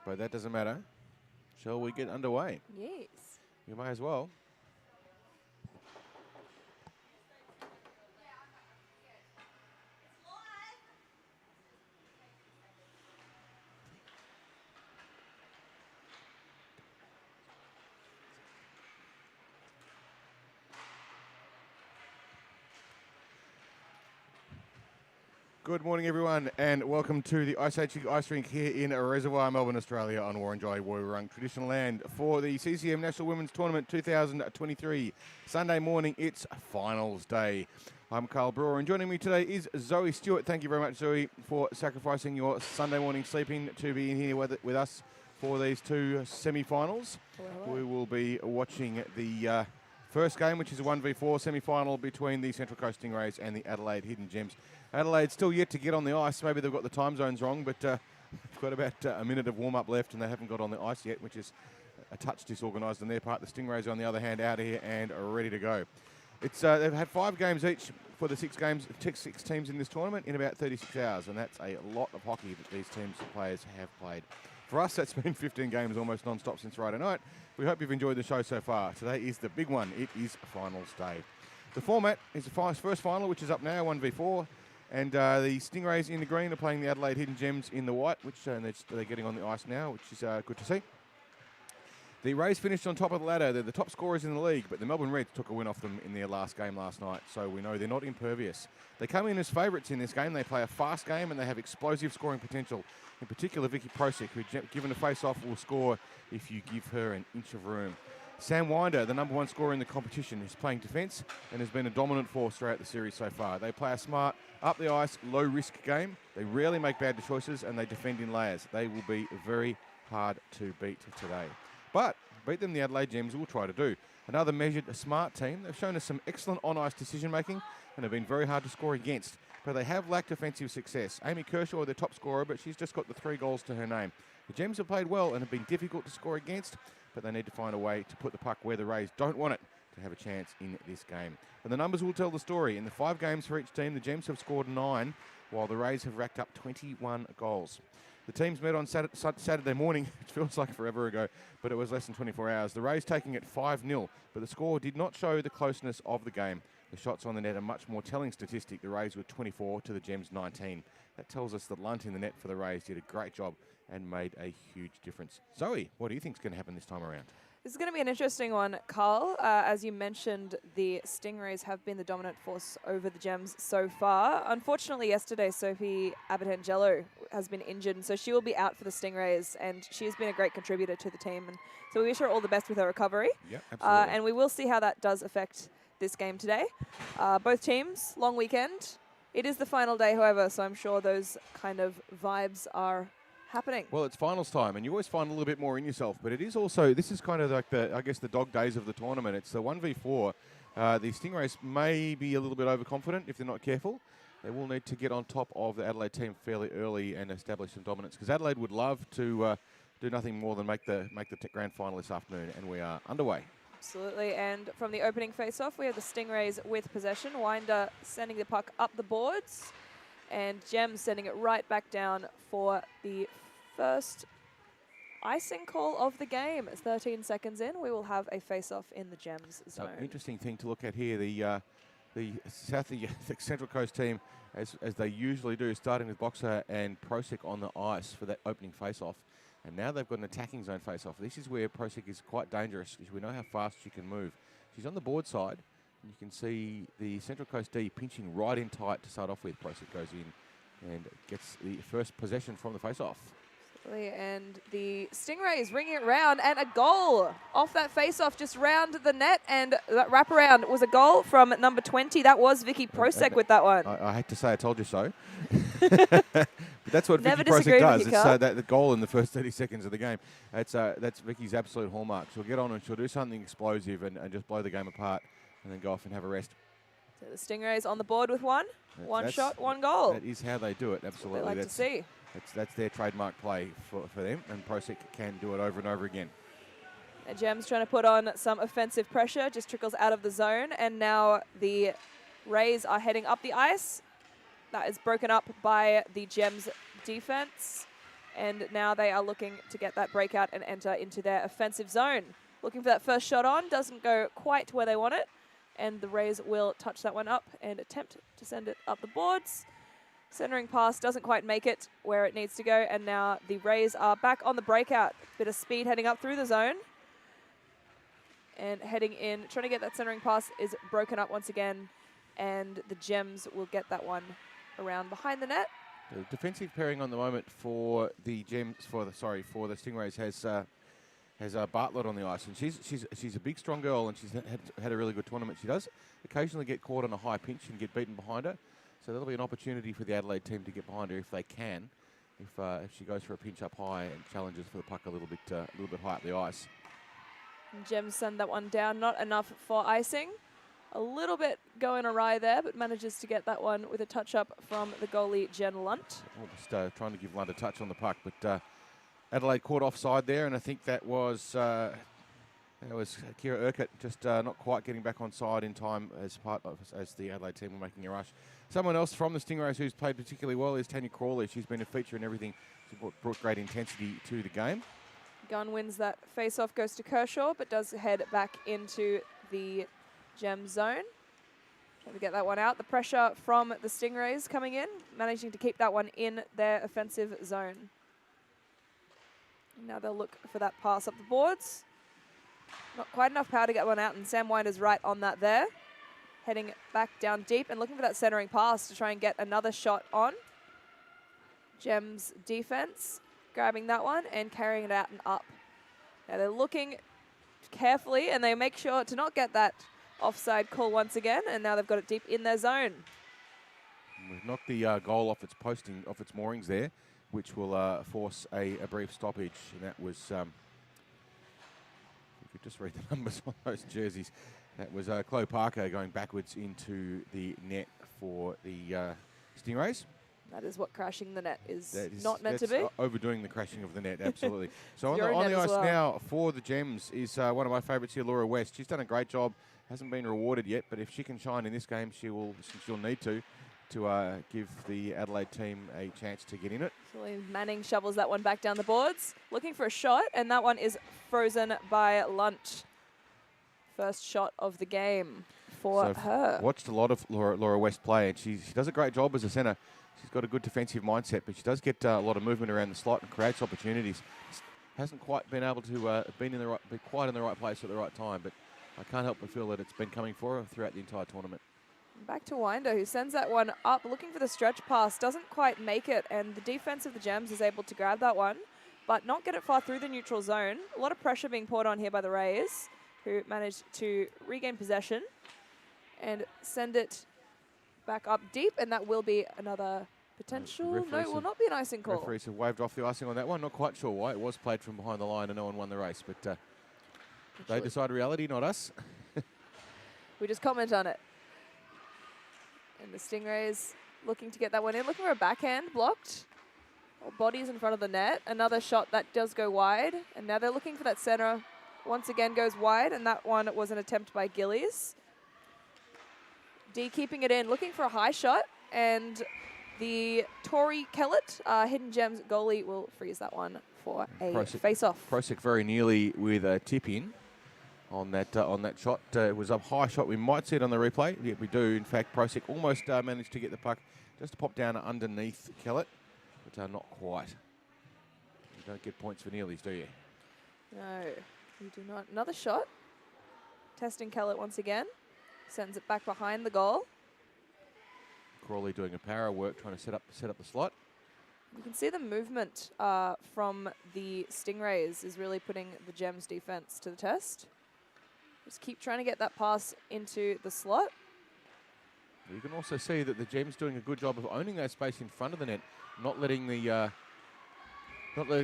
but that doesn't matter. Shall we get underway? Yes. You may as well. Good morning, everyone, and welcome to the iceHQ ice rink here in Reservoir, Melbourne, Australia, on Warranjai Woiwurrung traditional land for the CCM National Women's Tournament 2023. Sunday morning, it's finals day. I'm Carl Brewer, and joining me today is Zoe Stewart. Thank you very much, Zoe, for sacrificing your Sunday morning sleeping to be in here with us for these two semi-finals. We will be watching the first game, which is a 1v4 semi-final between the Central Coast Stingrays and the Adelaide Hidden Gems. Adelaide's still yet to get on the ice. Maybe they've got the time zones wrong, but they've got about a minute of warm-up left and they haven't got on the ice yet, which is a touch disorganised on their part. The Stingrays, on the other hand, out here and are ready to go. It's they've had 5 games each for the 6 teams in this tournament in about 36 hours, and that's a lot of hockey that these teams and players have played. For us, that's been 15 games almost non-stop since Friday night. We hope you've enjoyed the show so far. Today is the big one. It is finals day. The format is the first final, which is up now, 1v4. And the Stingrays in the green are playing the Adelaide Hidden Gems in the white, which they're getting on the ice now, which is good to see. The Rays finished on top of the ladder. They're the top scorers in the league, but the Melbourne Reds took a win off them in their last game last night, so we know they're not impervious. They come in as favourites in this game. They play a fast game and they have explosive scoring potential. In particular, Vicky Prosick, who, given a face-off, will score if you give her an inch of room. Sam Winder, the #1 scorer in the competition, is playing defence and has been a dominant force throughout the series so far. They play a smart, up-the-ice, low-risk game. They rarely make bad choices and they defend in layers. They will be very hard to beat today. But beat them, the Adelaide Gems will try to do. Another measured, smart team. They've shown us some excellent on-ice decision-making and have been very hard to score against. But they have lacked offensive success. Amy Kershaw, their top scorer, but she's just got the 3 goals to her name. The Gems have played well and have been difficult to score against, but they need to find a way to put the puck where the Rays don't want it to have a chance in this game. And the numbers will tell the story. In the 5 games for each team, the Gems have scored 9, while the Rays have racked up 21 goals. The teams met on Saturday morning, which feels like forever ago, but it was less than 24 hours. The Rays taking it 5-0, but the score did not show the closeness of the game. The shots on the net are much more telling statistic. The Rays were 24 to the Gems 19. That tells us that Lunt in the net for the Rays did a great job and made a huge difference. Zoe, what do you think is going to happen this time around? This is going to be an interesting one, Carl. As you mentioned, the Stingrays have been the dominant force over the Gems so far. Unfortunately, yesterday, Sophie Abitangelo has been injured, and so she will be out for the Stingrays, and she has been a great contributor to the team. And so we wish her all the best with her recovery. Yeah, absolutely. And we will see how that does affect this game today. Both teams, long weekend. It is the final day, however, so I'm sure those kind of vibes are happening. Well, it's finals time, and you always find a little bit more in yourself, but it is also, this is kind of like the dog days of the tournament. It's the 1v4. The Stingrays may be a little bit overconfident if they're not careful. They will need to get on top of the Adelaide team fairly early and establish some dominance, because Adelaide would love to do nothing more than make the grand final this afternoon, and we are underway. Absolutely, and from the opening face-off, we have the Stingrays with possession. Winder sending the puck up the boards, and Gems sending it right back down for the first icing call of the game. It's 13 seconds in. We will have a face-off in the Gems zone. Interesting thing to look at here, the Central Coast team, as they usually do, starting with Boxer and Prosick on the ice for that opening face-off. And now they've got an attacking zone face-off. This is where Prosick is quite dangerous, because we know how fast she can move. She's on the board side, and you can see the Central Coast D pinching right in tight to start off with. Prosick goes in and gets the first possession from the face-off. And the Stingrays ringing it round, and a goal off that face-off just round the net, and that wraparound was a goal from number 20. That was Vicky Prosick with that one. I hate to say I told you so. But that's what Never Vicky Prosick does. It's that the goal in the first 30 seconds of the game. That's Vicky's absolute hallmark. She'll get on and she'll do something explosive and just blow the game apart and then go off and have a rest. So the Stingrays on the board with one shot, one goal. That is how they do it, absolutely. They like to see. That's their trademark play for them, and Prosick can do it over and over again. And Gems trying to put on some offensive pressure, just trickles out of the zone, and now the Rays are heading up the ice. That is broken up by the Gems defense. And now they are looking to get that breakout and enter into their offensive zone. Looking for that first shot on, doesn't go quite where they want it. And the Rays will touch that one up and attempt to send it up the boards. Centering pass doesn't quite make it where it needs to go. And now the Rays are back on the breakout. Bit of speed heading up through the zone. And heading in, trying to get that centering pass is broken up once again. And the Gems will get that one around behind the net. The defensive pairing on the moment for the Stingrays has Bartlett on the ice, and she's a big, strong girl, and she's had a really good tournament. She does occasionally get caught on a high pinch and get beaten behind her, so that'll be an opportunity for the Adelaide team to get behind her if they can, if she goes for a pinch up high and challenges for the puck a little bit high up the ice. And Gems send that one down, not enough for icing. A little bit going awry there, but manages to get that one with a touch-up from the goalie, Jen Lunt. Just trying to give Lunt a touch on the puck, but Adelaide caught offside there, and I think that was Kira Urquhart just not quite getting back on side in time as the Adelaide team were making a rush. Someone else from the Stingrays who's played particularly well is Tanya Crawley. She's been a feature in everything. She brought great intensity to the game. Gunn wins that face-off, goes to Kershaw, but does head back into the Gem zone. Trying to get that one out. The pressure from the Stingrays coming in, managing to keep that one in their offensive zone. Now they'll look for that pass up the boards. Not quite enough power to get one out, and Sam Winder's right on that there. Heading back down deep and looking for that centering pass to try and get another shot on. Gem's defense grabbing that one and carrying it out and up. Now they're looking carefully, and they make sure to not get that offside call once again, and now they've got it deep in their zone. We've knocked the goal off its moorings there, which will force a brief stoppage. And that was, if you could just read the numbers on those jerseys, that was Chloe Parker going backwards into the net for the Stingrays. That is what crashing the net is not meant to be. Overdoing the crashing of the net, absolutely. So on Your the net ice as well. now for the Gems is one of my favourites here, Laura West. She's done a great job, hasn't been rewarded yet, but if she can shine in this game, she'll need to give the Adelaide team a chance to get in it. Celine Manning shovels that one back down the boards, looking for a shot, and that one is frozen by Lunt. First shot of the game for her. Watched a lot of Laura West play, and she does a great job as a centre. She's got a good defensive mindset, but she does get a lot of movement around the slot and creates opportunities. Hasn't quite been able to be quite in the right place at the right time, but I can't help but feel that it's been coming for her throughout the entire tournament. Back to Winder, who sends that one up, looking for the stretch pass, doesn't quite make it, and the defense of the Gems is able to grab that one, but not get it far through the neutral zone. A lot of pressure being poured on here by the Rays, who managed to regain possession and send it back up deep, and that will be another potential. No, it will not be an icing call. Referees have waved off the icing on that one. Not quite sure why. It was played from behind the line and no one won the race, but they decide reality, not us. We just comment on it. And the Stingrays looking to get that one in, looking for a backhand blocked. Bodies in front of the net. Another shot that does go wide, and now they're looking for that centre. Once again goes wide, and that one was an attempt by Gillies. D keeping it in, looking for a high shot, and the Tori Kellett, Hidden Gems goalie, will freeze that one for a face-off. Prosek very nearly with a tip-in on that shot. It was a high shot. We might see it on the replay. Yeah, we do. In fact, Prosek almost managed to get the puck just to pop down underneath Kellett, but not quite. You don't get points for nearlies, do you? No, you do not. Another shot. Testing Kellett once again. Sends it back behind the goal. Crawley doing a power work, trying to set up the slot. You can see the movement from the Stingrays is really putting the Gems defense to the test. Just keep trying to get that pass into the slot. You can also see that the Gems doing a good job of owning that space in front of the net, not letting the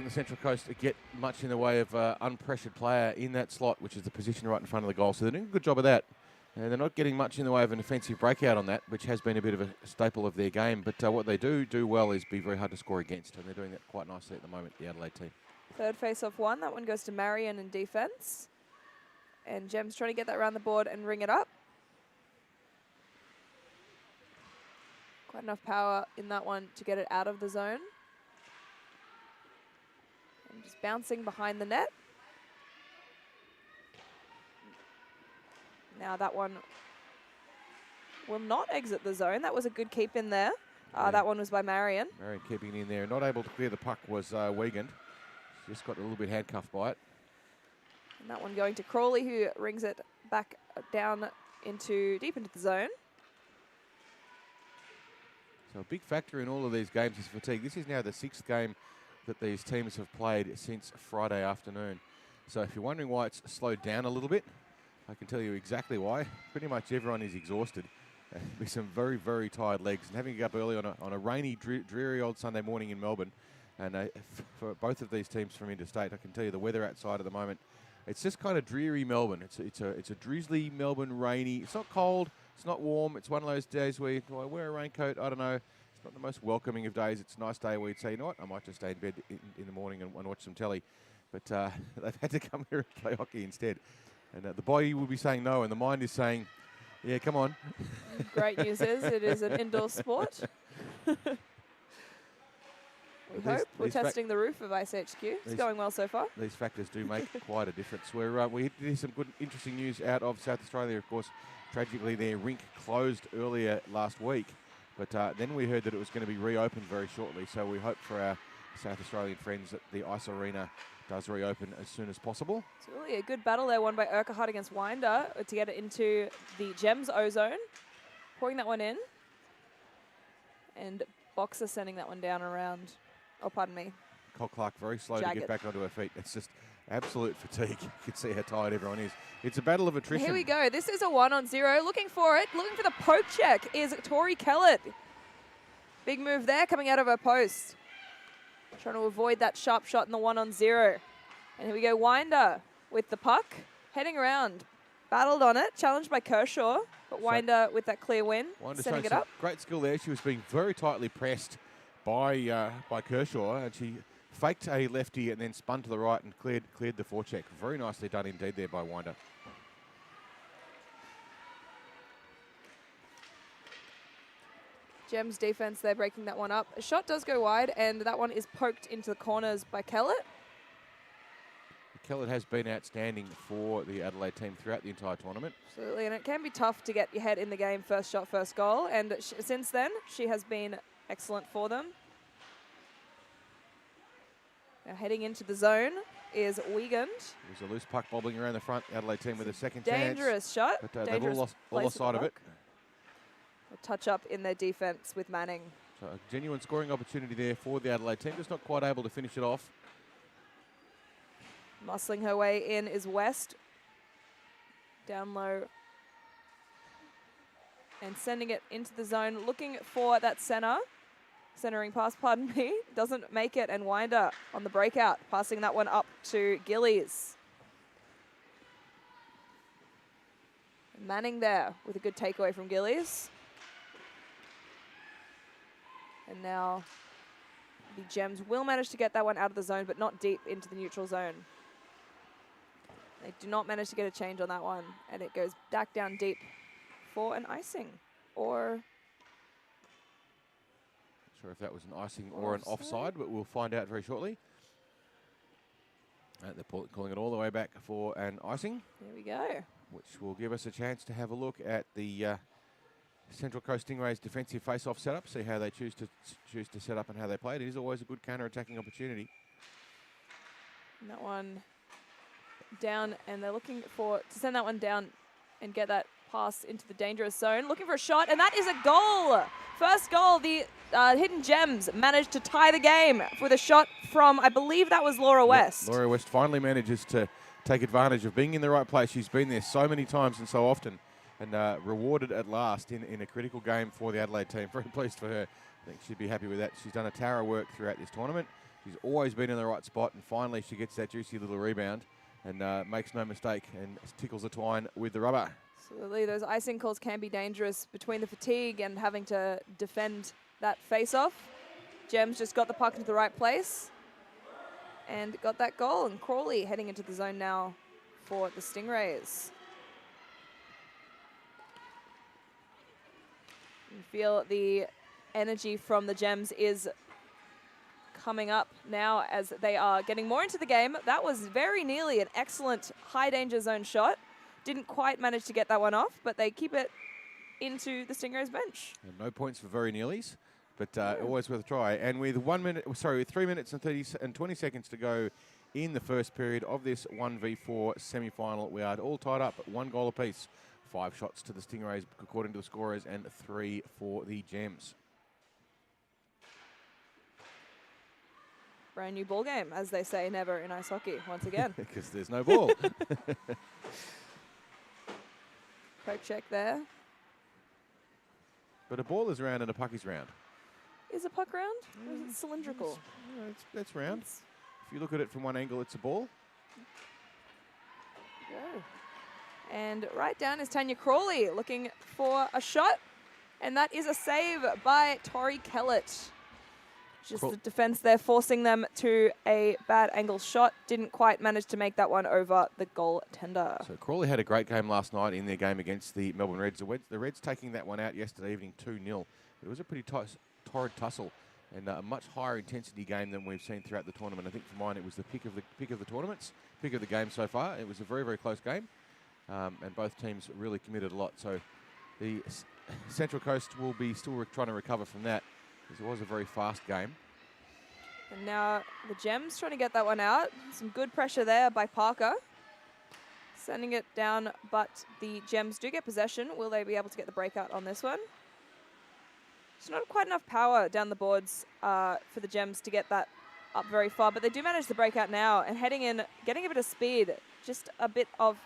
Central Coast get much in the way of unpressured player in that slot, which is the position right in front of the goal. So they're doing a good job of that. And they're not getting much in the way of an offensive breakout on that, which has been a bit of a staple of their game. But what they do well is be very hard to score against, and they're doing that quite nicely at the moment, the Adelaide team. Third face-off one. That one goes to Marion in defense. And Gems trying to get that around the board and ring it up. Quite enough power in that one to get it out of the zone. Just bouncing behind the net. Now that one will not exit the zone. That was a good keep in there. Yeah. That one was by Marion. Marion keeping it in there. Not able to clear the puck was Wiegand. She just got a little bit handcuffed by it. And that one going to Crawley, who rings it back down deep into the zone. So a big factor in all of these games is fatigue. This is now the 6th game that these teams have played since Friday afternoon. So if you're wondering why it's slowed down a little bit, I can tell you exactly why. Pretty much everyone is exhausted. With some very, very tired legs. And having to get up early on a rainy, dreary old Sunday morning in Melbourne. And for both of these teams from interstate, I can tell you the weather outside at the moment, it's just kind of dreary Melbourne. It's a drizzly Melbourne, rainy. It's not cold. It's not warm. It's one of those days where you wear a raincoat. I don't know. It's not the most welcoming of days. It's a nice day where you'd say, you know what, I might just stay in bed in the morning and watch some telly. But they've had to come here and play hockey instead. And the body will be saying no, and the mind is saying, yeah, come on. Great news is it is an indoor sport. We hope. We're testing the roof of iceHQ. It's going well so far. These factors do make quite a difference. We did some good, interesting news out of South Australia. Of course, tragically, their rink closed earlier last week. But then we heard that it was going to be reopened very shortly. So we hope for our South Australian friends that the ice arena does reopen as soon as possible. It's really a good battle there, won by Urquhart against Winder to get it into the Gems O-zone. Pouring that one in. And Boxer sending that one down around. Oh, pardon me. Cole Clark very slow Jagged. to get back onto her feet. It's just absolute fatigue. You can see how tired everyone is. It's a battle of attrition. Here we go. This is a 1-on-0. Looking for it. Looking for the poke check is Tori Kellett. Big move there coming out of her post. Trying to avoid that sharp shot in the 1-on-0. And here we go. Winder with the puck. Heading around. Battled on it. Challenged by Kershaw. But Winder with that clear win. Setting it up. Great skill there. She was being very tightly pressed by Kershaw. And she faked a lefty and then spun to the right and cleared the forecheck. Very nicely done indeed there by Winder. Gems defense, they're breaking that one up. A shot does go wide, and that one is poked into the corners by Kellett. Kellett has been outstanding for the Adelaide team throughout the entire tournament. Absolutely, and it can be tough to get your head in the game, first shot, first goal. And since then, she has been excellent for them. Now heading into the zone is Wiegand. There's a loose puck bobbling around the front. Adelaide team with a second Dangerous shot. But Dangerous they've all lost sight of it. A touch up in their defense with Manning. So a genuine scoring opportunity there for the Adelaide team. Just not quite able to finish it off. Muscling her way in is West. Down low. And sending it into the zone. Looking for that center. Centering pass, pardon me. Doesn't make it. And Winder on the breakout. Passing that one up to Gillies. Manning there with a good takeaway from Gillies. And now the Gems will manage to get that one out of the zone, but not deep into the neutral zone. They do not manage to get a change on that one, and it goes back down deep for an icing. Or... Not sure if that was an icing or an offside, but we'll find out very shortly. They're calling it all the way back for an icing. There we go. Which will give us a chance to have a look at the Central Coast Stingrays defensive face-off setup, see how they choose to set up and how they play. It is always a good counter-attacking opportunity. And that one down, and they're looking to send that one down and get that pass into the dangerous zone. Looking for a shot, and that is a goal. First goal, the Hidden Gems managed to tie the game with a shot from, I believe that was Laura West. Laura West finally manages to take advantage of being in the right place. She's been there so many times and so often, and rewarded at last in a critical game for the Adelaide team. Very pleased for her. I think she'd be happy with that. She's done a tower work throughout this tournament. She's always been in the right spot, and finally she gets that juicy little rebound and makes no mistake and tickles the twine with the rubber. Absolutely, those icing calls can be dangerous between the fatigue and having to defend that face-off. Gems just got the puck into the right place and got that goal, and Crawley heading into the zone now for the Stingrays. You feel the energy from the Gems is coming up now as they are getting more into the game. That was very nearly an excellent high danger zone shot. Didn't quite manage to get that one off, but they keep it into the Stingrays bench. And no points for very nearlies, but always worth a try. And with 3 minutes and 20 seconds to go in the first period of this 1v4 semi-final, we are all tied up at 1 goal apiece. 5 shots to the Stingrays according to the scorers and 3 for the Gems. Brand new ball game, as they say, never in ice hockey once again. Because there's no ball. Poke check there. But a ball is round and a puck is round. Is a puck round or is it cylindrical? That's round. If you look at it from one angle, it's a ball. Go. And right down is Tanya Crawley looking for a shot. And that is a save by Tori Kellett. Just the defense there forcing them to a bad angle shot. Didn't quite manage to make that one over the goaltender. So Crawley had a great game last night in their game against the Melbourne Reds. The Reds taking that one out yesterday evening 2-0. It was a pretty torrid tussle and a much higher intensity game than we've seen throughout the tournament. I think for mine it was the pick of the tournaments, pick of the game so far. It was a very, very close game, and both teams really committed a lot. So the Central Coast will be still trying to recover from that, because it was a very fast game. And now the Gems trying to get that one out. Some good pressure there by Parker. Sending it down, but the Gems do get possession. Will they be able to get the breakout on this one? There's not quite enough power down the boards for the Gems to get that up very far, but they do manage the breakout now and heading in, getting a bit of speed. Just a bit of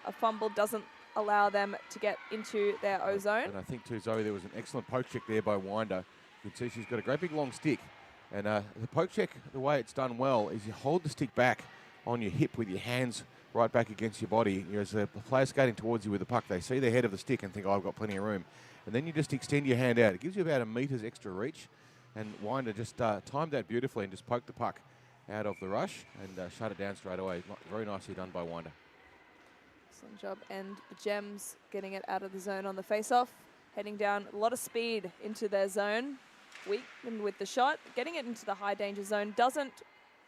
a fumble doesn't allow them to get into their O-zone. And I think too, Zoe, there was an excellent poke check there by Winder. You can see she's got a great big long stick. And the poke check, the way it's done well, is you hold the stick back on your hip with your hands right back against your body. As a player skating towards you with the puck, they see the head of the stick and think, oh, I've got plenty of room. And then you just extend your hand out. It gives you about 1 meter's extra reach. And Winder just timed that beautifully and just poked the puck out of the rush and shut it down straight away. Very nicely done by Winder. Excellent job. And the Gems getting it out of the zone on the face-off. Heading down, a lot of speed into their zone. Weak and with the shot. Getting it into the high danger zone. Doesn't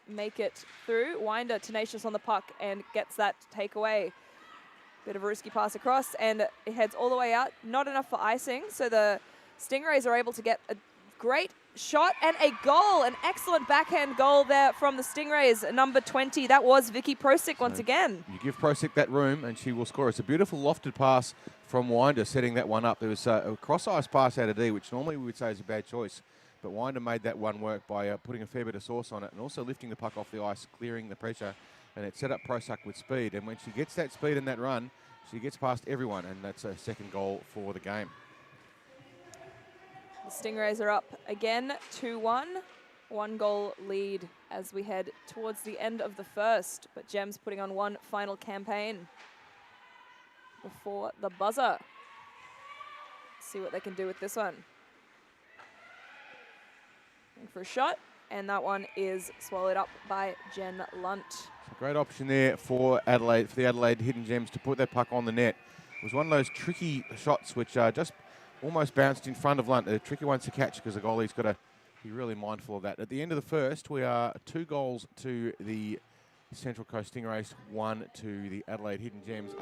make it through. Winder tenacious on the puck and gets that takeaway. Bit of a risky pass across and it heads all the way out. Not enough for icing. So the Stingrays are able to get a great shot and a goal. An excellent backhand goal there from the Stingrays. Number 20. That was Vicky Prosick once again. You give Prosick that room and she will score. It's a beautiful lofted pass from Winder setting that one up. There was a cross-ice pass out of D, which normally we would say is a bad choice. But Winder made that one work by putting a fair bit of sauce on it and also lifting the puck off the ice, clearing the pressure. And it set up Prosick with speed. And when she gets that speed and that run, she gets past everyone. And that's a second goal for the game. The Stingrays are up again, 2-1. 1 goal lead as we head towards the end of the first. But Gems putting on one final campaign before the buzzer. See what they can do with this one. Going for a shot, and that one is swallowed up by Jen Lunt. It's a great option there for Adelaide, for the Adelaide Hidden Gems to put that puck on the net. It was one of those tricky shots which just almost bounced in front of Lunt. A tricky one to catch because the goalie's got to be really mindful of that. At the end of the first, we are 2 goals to the Central Coast Stingrays, 1 to the Adelaide Hidden Gems.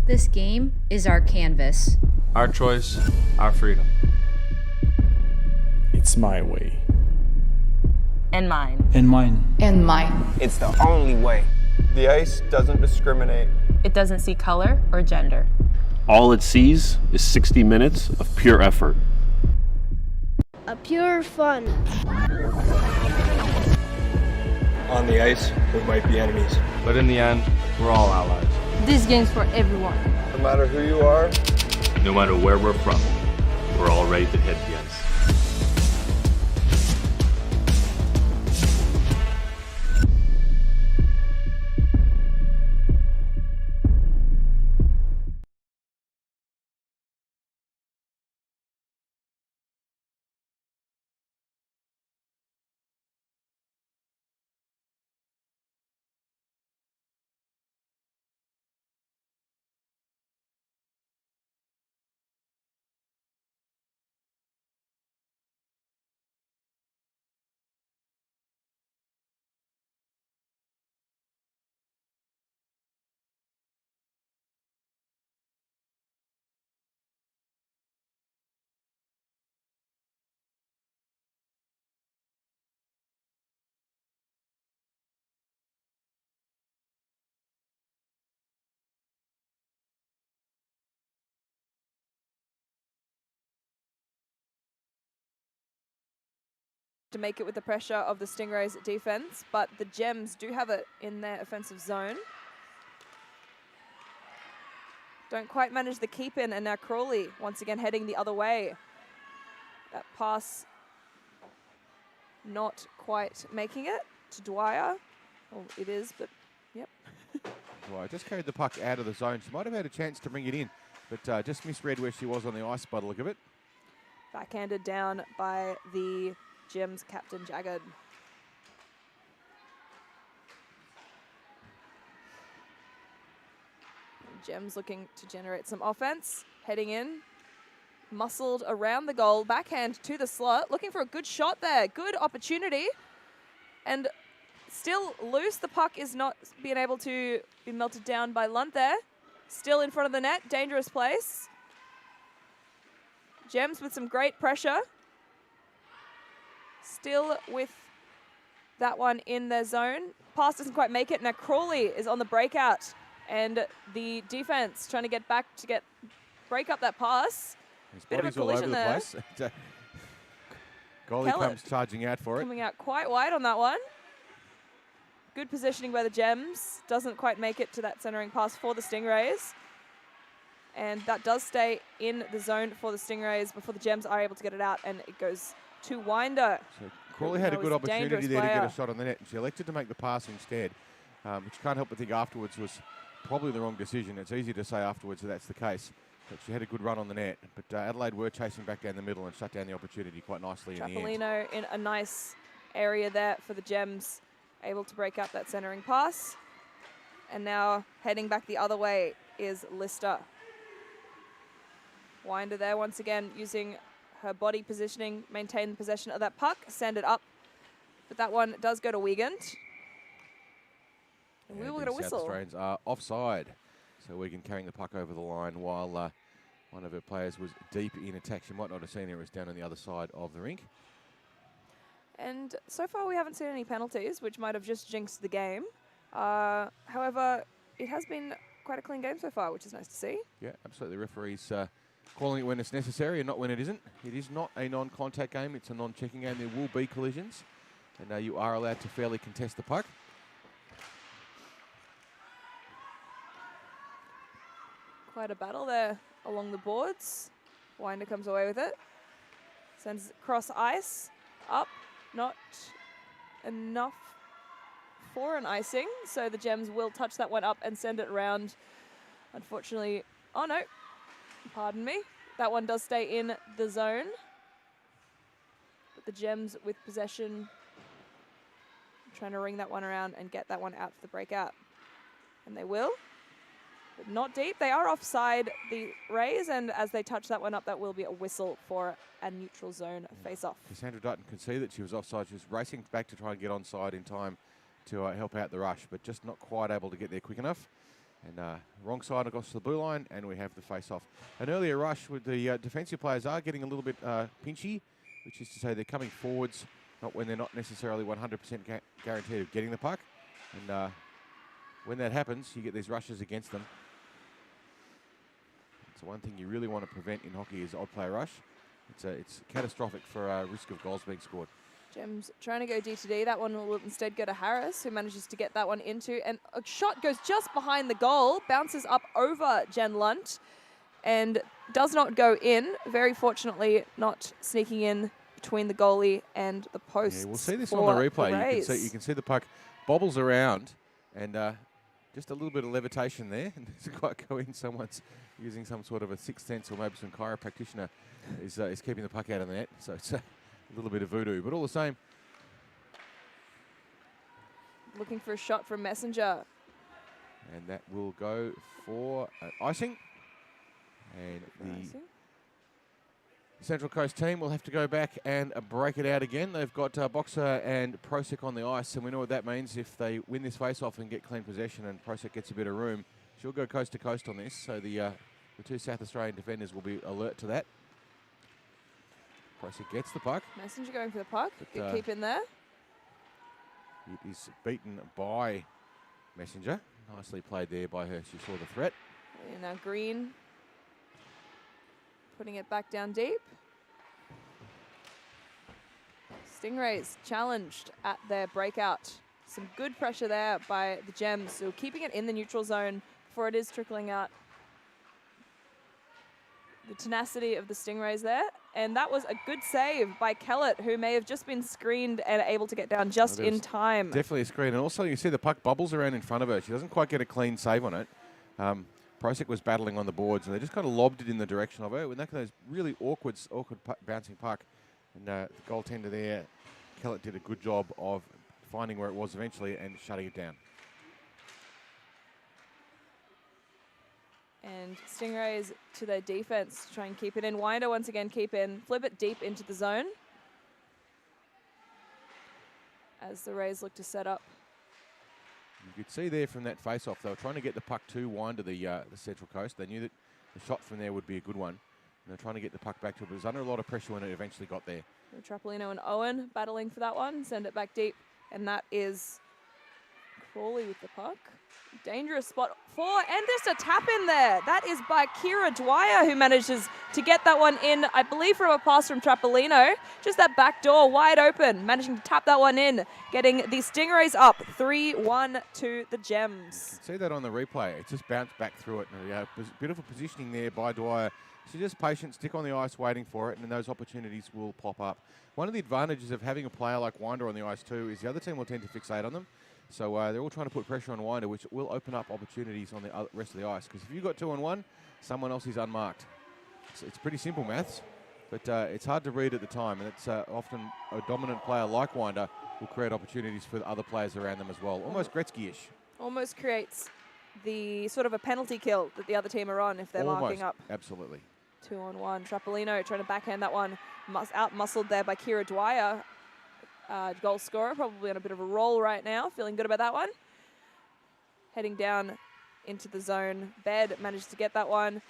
This game is our canvas. Our choice, our freedom. It's my way. And mine. And mine. And mine. It's the only way. The ice doesn't discriminate. It doesn't see color or gender. All it sees is 60 minutes of pure effort. A pure fun. On the ice, we might be enemies. But in the end, we're all allies. This game's for everyone. No matter who you are, No matter where we're from, we're all ready to hit the ice. to make it with the pressure of the Stingrays defense, but the Gems do have it in their offensive zone. Don't quite manage the keep in, and now Crawley once again heading the other way. That pass not quite making it to Dwyer. Well, it is, but yep. Dwyer just carried the puck out of the zone. She might have had a chance to bring it in, but just misread where she was on the ice by the look of it. Backhanded down by the Gems captain, Jagged. Gems looking to generate some offense, heading in, muscled around the goal, backhand to the slot, looking for a good shot there, good opportunity, and still loose. The puck is not being able to be melted down by Lunt there. Still in front of the net, dangerous place. Gems with some great pressure. Still with that one in their zone. Pass doesn't quite make it. Now Crawley is on the breakout. And the defense trying to get back to break up that pass. His Bit of a body's all over collision the there. place. Goalie Kellett comes charging out for it. coming out quite wide on that one. Good positioning by the Gems. Doesn't quite make it to that centering pass for the Stingrays. And that does stay in the zone for the Stingrays before the Gems are able to get it out, and it goes to Winder. So Crawley had a That good was a opportunity dangerous there to get player. a shot on the net, and she elected to make the pass instead, which can't help but think afterwards was probably the wrong decision. It's easy to say afterwards that that's the case, but she had a good run on the net. But Adelaide were chasing back down the middle and shut down the opportunity quite nicely in the end. Trapolino in a nice area there for the Gems, able to break up that centering pass. And now heading back the other way is Lister. Winder there once again using her body positioning, maintain the possession of that puck, send it up. But that one does go to Wiegand. And we will get a the South whistle. Australians are offside. So Wiegand carrying the puck over the line while one of her players was deep in attack. She might not have seen her, it was down on the other side of the rink. And so far we haven't seen any penalties, which might have just jinxed the game. However, it has been quite a clean game so far, which is nice to see. Yeah, absolutely. Referees calling it when it's necessary and not when it isn't. It is not a non-contact game, it's a non-checking game. There will be collisions, and you are allowed to fairly contest the puck. Quite a battle there along the boards. Winder comes away with it. Sends it across ice. Up. Not enough for an icing. So the Gems will touch that one up and send it around. Unfortunately, oh no. Pardon me. That one does stay in the zone. But the Gems with possession, trying to ring that one around and get that one out for the breakout. And they will. But not deep. They are offside the Rays, and as they touch that one up, that will be a whistle for a neutral zone face-off. Cassandra Dutton could see that she was offside. She was racing back to try and get onside in time to help out the rush, but just not quite able to get there quick enough. And wrong side across the blue line, and we have the face-off. An earlier rush with the defensive players are getting a little bit pinchy, which is to say they're coming forwards, not when they're not necessarily 100% guaranteed of getting the puck. And when that happens, you get these rushes against them. So one thing you really want to prevent in hockey is odd play rush. It's catastrophic for risk of goals being scored. Gems trying to go D to D. That one will instead go to Harris, who manages to get that one into. And a shot goes just behind the goal, bounces up over Jen Lunt, and does not go in. Very fortunately, not sneaking in between the goalie and the post. Yeah, we'll see this on the replay. You can see the puck bobbles around, and just a little bit of levitation there. And it's quite going. Someone's using some sort of a sixth sense, or maybe some chiropractitioner is keeping the puck out of the net. So it's a little bit of voodoo, but all the same. Looking for a shot from Messenger. And that will go for icing. And the Central Coast team will have to go back and break it out again. They've got Boxer and Prosek on the ice, and we know what that means. If they win this face-off and get clean possession and Prosek gets a bit of room, she'll go coast to coast on this. So the two South Australian defenders will be alert to that. Prosek gets the puck. Messenger going for the puck. But, Good keep in there. It is beaten by Messenger. Nicely played there by her. She saw the threat. And now Green putting it back down deep. Stingrays challenged at their breakout. Some good pressure there by the Gems, so keeping it in the neutral zone before it is trickling out. The tenacity of the Stingrays there. And that was a good save by Kellett, who may have just been screened and able to get down just in time. Definitely a screen. And also you see the puck bubbles around in front of her. She doesn't quite get a clean save on it. Prosek was battling on the boards, and they just kind of lobbed it in the direction of her. With that those really awkward bouncing puck. And the goaltender there, Kellett, did a good job of finding where it was eventually and shutting it down. And Stingrays to their defense to try and keep it in. Winder once again keep in. Flip it deep into the zone. As the Rays look to set up. You could see there from that face-off, they were trying to get the puck to Winder, the Central Coast. They knew that the shot from there would be a good one. And they're trying to get the puck back to it, but it was under a lot of pressure when it eventually got there. Trapolino and Owen battling for that one. Send it back deep. And that is Crawley with the puck. Dangerous spot for, and just a tap in there. That is by Kira Dwyer, who manages to get that one in, I believe, from a pass from Trapolino. Just that back door wide open, managing to tap that one in, getting the Stingrays up 3-1 to the Gems. You can see that on the replay. It just bounced back through it. Beautiful positioning there by Dwyer. She's just patient, stick on the ice waiting for it, and then those opportunities will pop up. One of the advantages of having a player like Winder on the ice too is the other team will tend to fixate on them. So they're all trying to put pressure on Winder, which will open up opportunities on the rest of the ice. Because if you've got 2-on-1, someone else is unmarked. It's pretty simple maths, but it's hard to read at the time. And it's often a dominant player like Winder will create opportunities for the other players around them as well. Almost Gretzky-ish. Almost creates the sort of a penalty kill that the other team are on if they're marking up. Absolutely. 2-on-1. Trapolino trying to backhand that one. Out-muscled there by Kira Dwyer. Goal scorer, probably on a bit of a roll right now. Feeling good about that one. Heading down into the zone. Bed managed to get that one.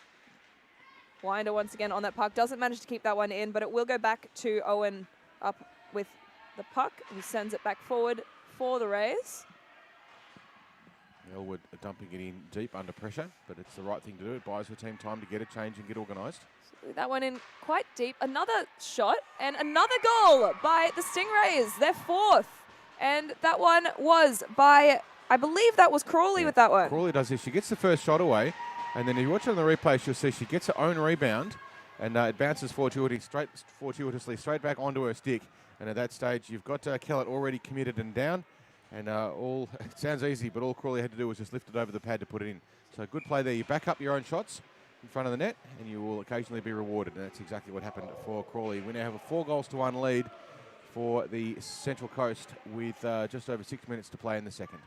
Winder once again on that puck. Doesn't manage to keep that one in, but it will go back to Owen up with the puck. He sends it back forward for the Rays. Elwood are dumping it in deep under pressure, but it's the right thing to do. It buys the team time to get a change and get organised. That one in quite deep. Another shot and another goal by the Stingrays. Their fourth. And that one was by, I believe that was Crawley with that one. Crawley does this. She gets the first shot away, and then if you watch it on the replay, you'll see she gets her own rebound, and it bounces fortuitously straight back onto her stick. And at that stage, you've got Kellett already committed and down. And it sounds easy, but all Crawley had to do was just lift it over the pad to put it in. So good play there. You back up your own shots in front of the net, and you will occasionally be rewarded. And that's exactly what happened for Crawley. We now have a 4-1 lead for the Central Coast with just over 6 minutes to play in the second.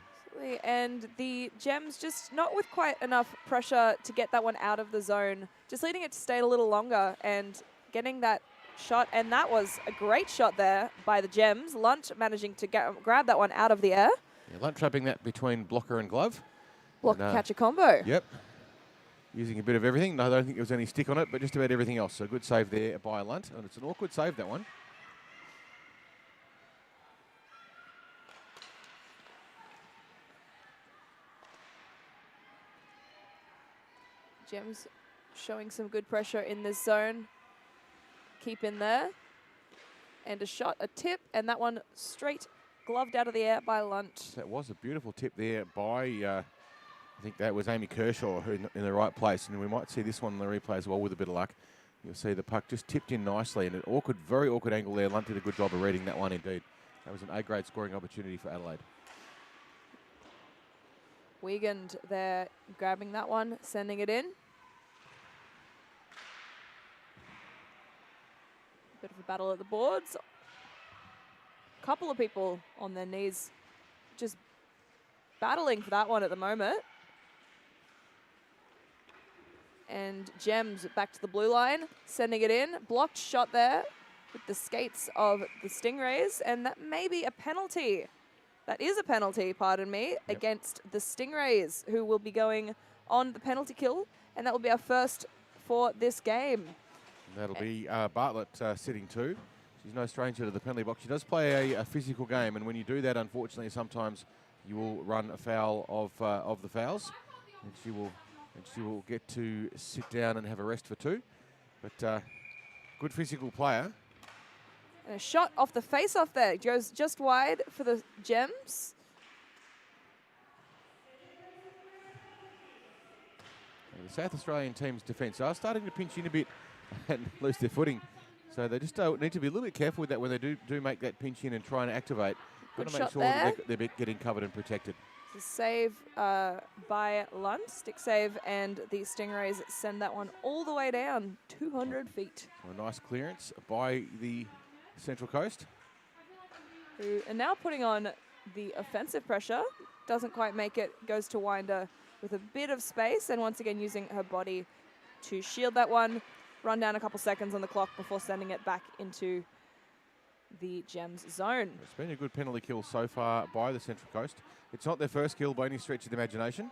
And the Gems just not with quite enough pressure to get that one out of the zone, just leading it to stay a little longer and getting that shot. And that was a great shot there by the Gems. Lunt managing to grab that one out of the air. Yeah, Lunt trapping that between blocker and glove. Block catch a combo. Yep. Using a bit of everything. No, I don't think there was any stick on it, but just about everything else. So good save there by Lunt. And it's an awkward save, that one. Gems showing some good pressure in this zone. Keep in there. And a shot, a tip, and that one straight gloved out of the air by Lunt. That was a beautiful tip there by, I think that was Amy Kershaw who in the right place. And we might see this one on the replay as well with a bit of luck. You'll see the puck just tipped in nicely, and an awkward, very awkward angle there. Lunt did a good job of reading that one indeed. That was an A-grade scoring opportunity for Adelaide. Wiegand there grabbing that one, sending it in. Bit of a battle at the boards. Couple of people on their knees just battling for that one at the moment. And Gems back to the blue line, sending it in. Blocked shot there with the skates of the Stingrays, and that may be a penalty. That is a penalty, pardon me, against the Stingrays, who will be going on the penalty kill, and that will be our first for this game. That'll be Bartlett sitting too. She's no stranger to the penalty box. She does play a physical game, and when you do that, unfortunately, sometimes you will run afoul of the fouls, and she will get to sit down and have a rest for two. But good physical player. And a shot off the face-off there. Goes just wide for the Gems. And the South Australian team's defence are starting to pinch in a bit and lose their footing. So they just need to be a little bit careful with that when they do make that pinch in and try and activate. Got to make shot sure there. that they're getting covered and protected. It's a save by Lund, stick save, and the Stingrays send that one all the way down 200 feet. A nice clearance by the Central Coast. Who are now putting on the offensive pressure. Doesn't quite make it, goes to Winder with a bit of space, and once again using her body to shield that one. Run down a couple seconds on the clock before sending it back into the Gems zone. It's been a good penalty kill so far by the Central Coast. It's not their first kill by any stretch of the imagination.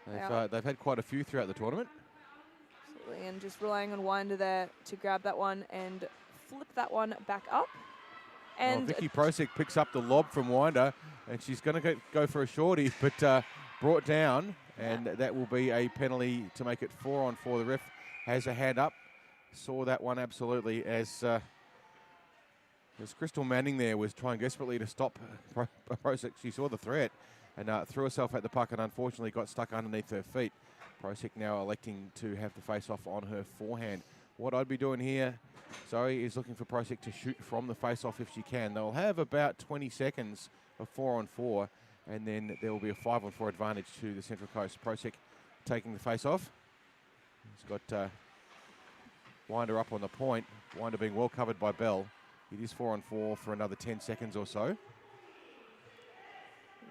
They've had quite a few throughout the tournament. Absolutely, and just relying on Winder there to grab that one and flip that one back up. And Vicky Prosek picks up the lob from Winder, and she's going to go for a shorty, but brought down, and that will be a penalty to make it 4-on-4. The ref has a hand up. Saw that one absolutely as Crystal Manning there was trying desperately to stop Prosek. She saw the threat and threw herself at the puck and unfortunately got stuck underneath her feet. Prosek now electing to have the face-off on her forehand. What I'd be doing here, Zoe, is looking for Prosek to shoot from the face-off if she can. They'll have about 20 seconds of 4-on-4, and then there will be a 5-on-4 advantage to the Central Coast. Prosek taking the face-off. He's got Winder up on the point. Winder being well covered by Bell. It is 4-on-4 for another 10 seconds or so.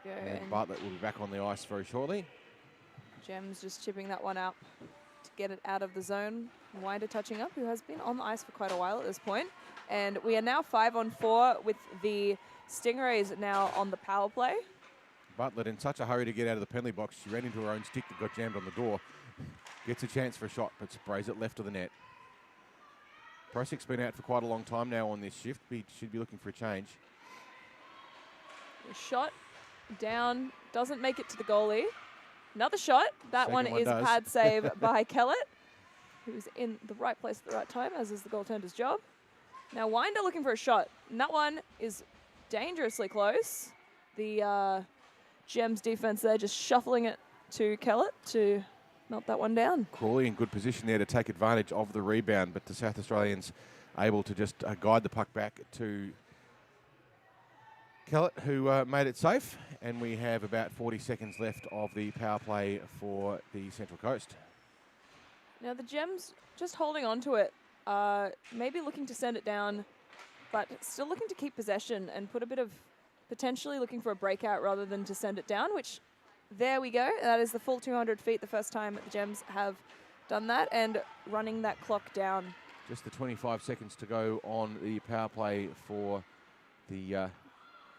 And Bartlett will be back on the ice very shortly. Gems just chipping that one out to get it out of the zone. Winder touching up, who has been on the ice for quite a while at this point. And we are now 5-on-4 with the Stingrays now on the power play. Bartlett in such a hurry to get out of the penalty box, she ran into her own stick that got jammed on the door. Gets a chance for a shot, but sprays it left of the net. Prosek's been out for quite a long time now on this shift. Should be looking for a change. A shot down, doesn't make it to the goalie. Another shot. That one is a pad save by Kellett, who's in the right place at the right time, as is the goaltender's job. Now Winder looking for a shot, and that one is dangerously close. The Gems defense there just shuffling it to Kellett to melt that one down. Crawley in good position there to take advantage of the rebound, but the South Australians able to just guide the puck back to Kellett, who made it safe. And we have about 40 seconds left of the power play for the Central Coast. Now the Gems just holding on to it, maybe looking to send it down, but still looking to keep possession and put a bit of potentially looking for a breakout rather than to send it down, which there we go. That is the full 200 feet, the first time the Gems have done that, and running that clock down. Just the 25 seconds to go on the power play for the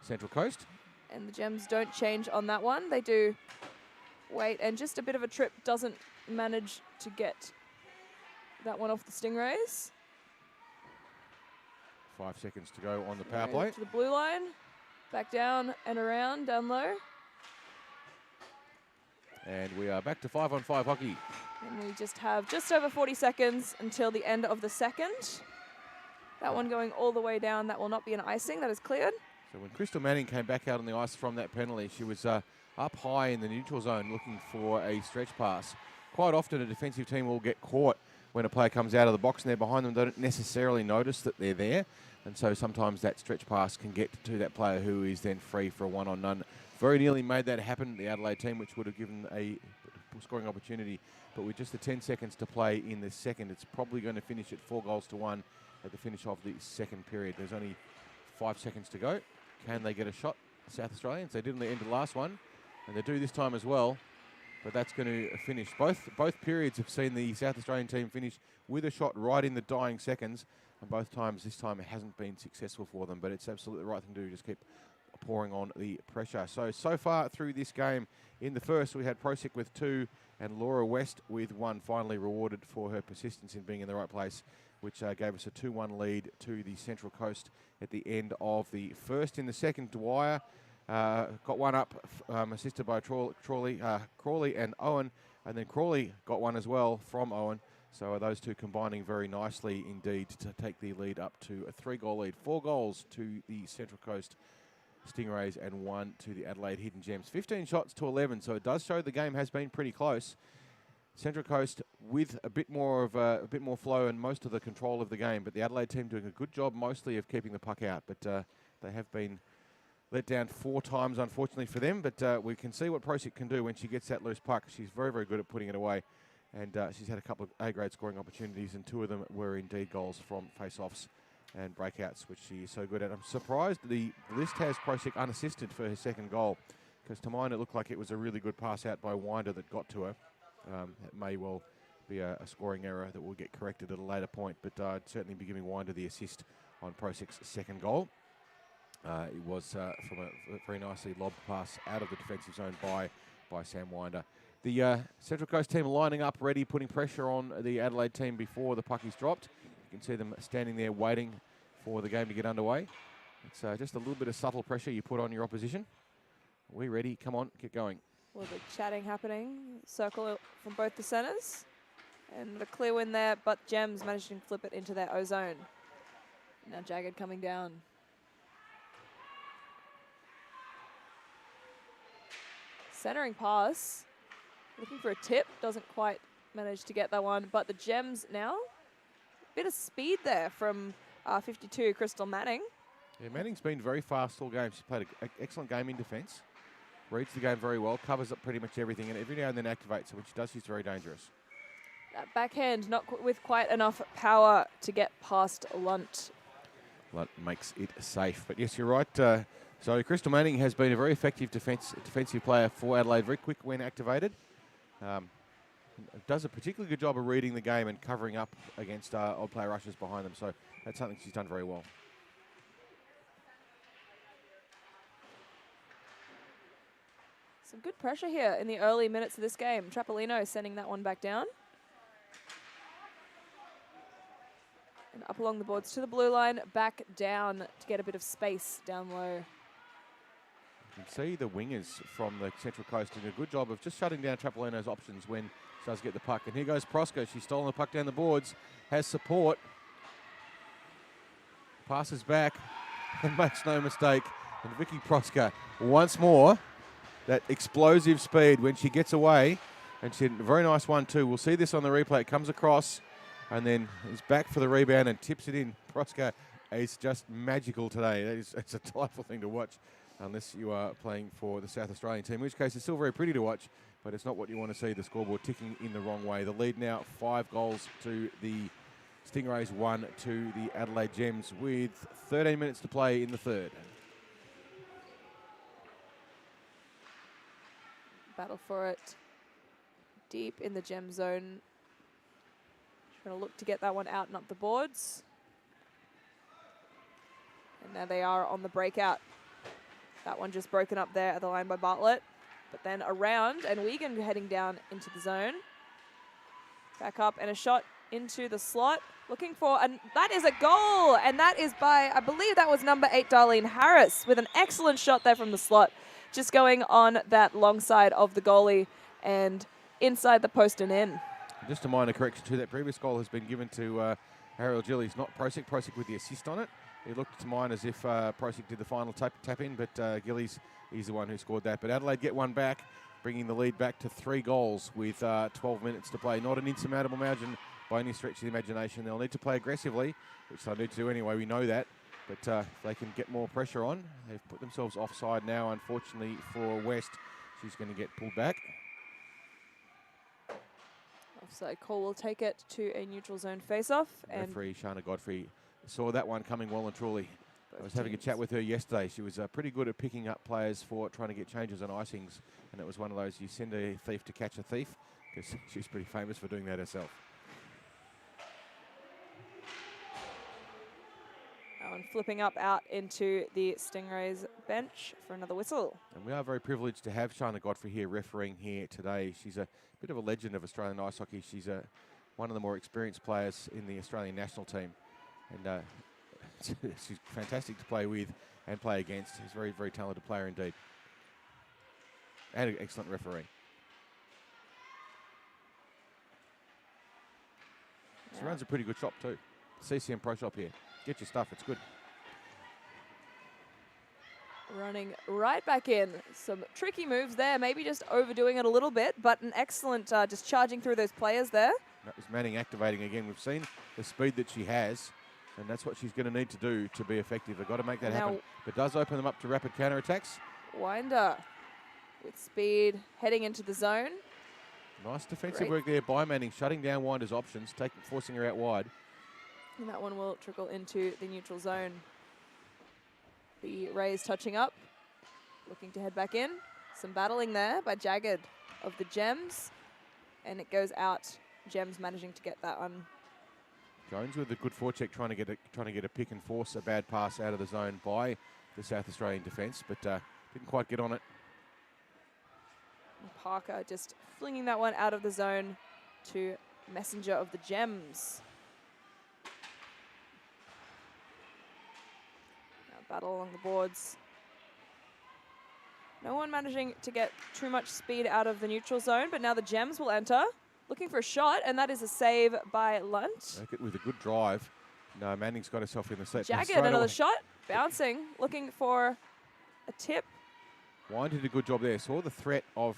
Central Coast. And the Gems don't change on that one. They do wait, and just a bit of a trip doesn't manage to get that one off the Stingrays. 5 seconds to go on the power play. To the blue line, back down and around, down low. And we are back to 5-on-5 hockey. And we just have just over 40 seconds until the end of the second. That one going all the way down. That will not be an icing. That is cleared. So when Crystal Manning came back out on the ice from that penalty, she was up high in the neutral zone looking for a stretch pass. Quite often a defensive team will get caught when a player comes out of the box and they're behind them. They don't necessarily notice that they're there. And so sometimes that stretch pass can get to that player who is then free for a one-on-none. Very nearly made that happen, the Adelaide team, which would have given a scoring opportunity. But with just the 10 seconds to play in the second, it's probably going to finish at 4-1 at the finish of the second period. There's only 5 seconds to go. Can they get a shot, South Australians? They did in the end of the last one, and they do this time as well. But that's going to finish. Both periods have seen the South Australian team finish with a shot right in the dying seconds, and both times this time it hasn't been successful for them. But it's absolutely the right thing to do. Just keep pouring on the pressure. So far through this game, in the first we had Prosek with 2 and Laura West with 1, finally rewarded for her persistence in being in the right place, which gave us a 2-1 lead to the Central Coast at the end of the first. In the second, Dwyer got one up, assisted by Crawley and Owen, and then Crawley got one as well from Owen. So those two combining very nicely indeed to take the lead up to a 3-goal lead. 4 goals to the Central Coast Stingrays and 1 to the Adelaide Hidden Gems. 15 shots to 11, so it does show the game has been pretty close. Central Coast with a bit more flow and most of the control of the game, but the Adelaide team doing a good job mostly of keeping the puck out. But they have been let down 4 times, unfortunately for them. But we can see what Prosic can do when she gets that loose puck. She's very, very good at putting it away, and she's had a couple of A-grade scoring opportunities, and 2 of them were indeed goals from face-offs and breakouts, which she is so good at. I'm surprised the list has Prosic unassisted for her second goal, because to mine it looked like it was a really good pass out by Winder that got to her. It may well be a scoring error that will get corrected at a later point, but I'd certainly be giving Winder the assist on Prosic's second goal. It was from a very nicely lobbed pass out of the defensive zone by Sam Winder. The Central Coast team lining up ready, putting pressure on the Adelaide team before the puck is dropped. You can see them standing there waiting for the game to get underway. It's just a little bit of subtle pressure you put on your opposition. Are we ready? Come on, get going. A little bit of chatting happening. Circle from both the centres. And a clear win there, but Gems managing to flip it into their O-zone. Now Jagged coming down. Centering pass. Looking for a tip. Doesn't quite manage to get that one. But the Gems now. Bit of speed there from 52, Crystal Manning. Yeah, Manning's been very fast all game. She's played an excellent game in defence. Reads the game very well. Covers up pretty much everything. And every now and then activates. So when she does, she's very dangerous. That backhand not with quite enough power to get past Lunt. Lunt makes it safe. But yes, you're right. So Crystal Manning has been a very effective defensive player for Adelaide. Very quick when activated. Does a particularly good job of reading the game and covering up against odd player rushes behind them. So that's something she's done very well. Some good pressure here in the early minutes of this game. Trapolino sending that one back down. And up along the boards to the blue line, back down to get a bit of space down low. You can see the wingers from the Central Coast doing a good job of just shutting down Trapolino's options when she does get the puck. And here goes Proska. She's stolen the puck down the boards, has support, passes back, and makes no mistake. And Vicky Proska, once more, that explosive speed when she gets away. And she had a very nice one too. We'll see this on the replay. It comes across and then is back for the rebound and tips it in. Proska is just magical today. It's a delightful thing to watch, unless you are playing for the South Australian team, in which case it's still very pretty to watch, but it's not what you want to see, the scoreboard ticking in the wrong way. The lead now 5 goals to the Stingrays, 1 to the Adelaide Gems, with 13 minutes to play in the third. Battle for it deep in the Gem zone. Trying to look to get that one out and up the boards. And now they are on the breakout. That one just broken up there at the line by Bartlett. But then around, and Wiegand heading down into the zone. Back up, and a shot into the slot. Looking for, and that is a goal! And that is by, I believe that was number 8, Darlene Harris, with an excellent shot there from the slot. Just going on that long side of the goalie and inside the post and in. Just a minor correction too, that previous goal has been given to Ariel Gillies, not Prosic. Prosic with the assist on it. It looked to mine as if Prosic did the final tap in, but Gillies is the one who scored that. But Adelaide get one back, bringing the lead back to 3 goals with 12 minutes to play. Not an insurmountable margin by any stretch of the imagination. They'll need to play aggressively, which they'll need to do anyway, we know that. But if they can get more pressure on, they've put themselves offside now, unfortunately for West. She's going to get pulled back. Offside call will take it to a neutral zone face-off. And referee Shana Godfrey saw that one coming well and truly. I was having a chat with her yesterday. She was pretty good at picking up players for trying to get changes on icings. And it was one of those, you send a thief to catch a thief, because she's pretty famous for doing that herself. And flipping up out into the Stingrays bench for another whistle. And we are very privileged to have Shana Godfrey here refereeing here today. She's a bit of a legend of Australian ice hockey. She's one of the more experienced players in the Australian national team. And she's fantastic to play with and play against. She's a very, very talented player indeed. And an excellent referee. She runs a pretty good shop too. CCM Pro Shop here. Get your stuff, it's good. Running right back in. Some tricky moves there, maybe just overdoing it a little bit, but an excellent just charging through those players there. That was Manning activating again. We've seen the speed that she has, and that's what she's going to need to do to be effective. They've got to make that happen. But does open them up to rapid counterattacks. Winder with speed, heading into the zone. Nice defensive work there by Manning, shutting down Winder's options, forcing her out wide. And that one will trickle into the neutral zone. The Rays touching up, looking to head back in. Some battling there by Jagged of the Gems, and it goes out. Gems managing to get that one. Jones with a good forecheck, trying to get a pick and force a bad pass out of the zone by the South Australian defence, but didn't quite get on it. Parker just flinging that one out of the zone to Messenger of the Gems. Now battle along the boards. No one managing to get too much speed out of the neutral zone, but now the Gems will enter. Looking for a shot, and that is a save by Lunt. With a good drive. No, Manning's got herself in the set. Jagged, another shot, bouncing, looking for a tip. Wine did a good job there. Saw the threat of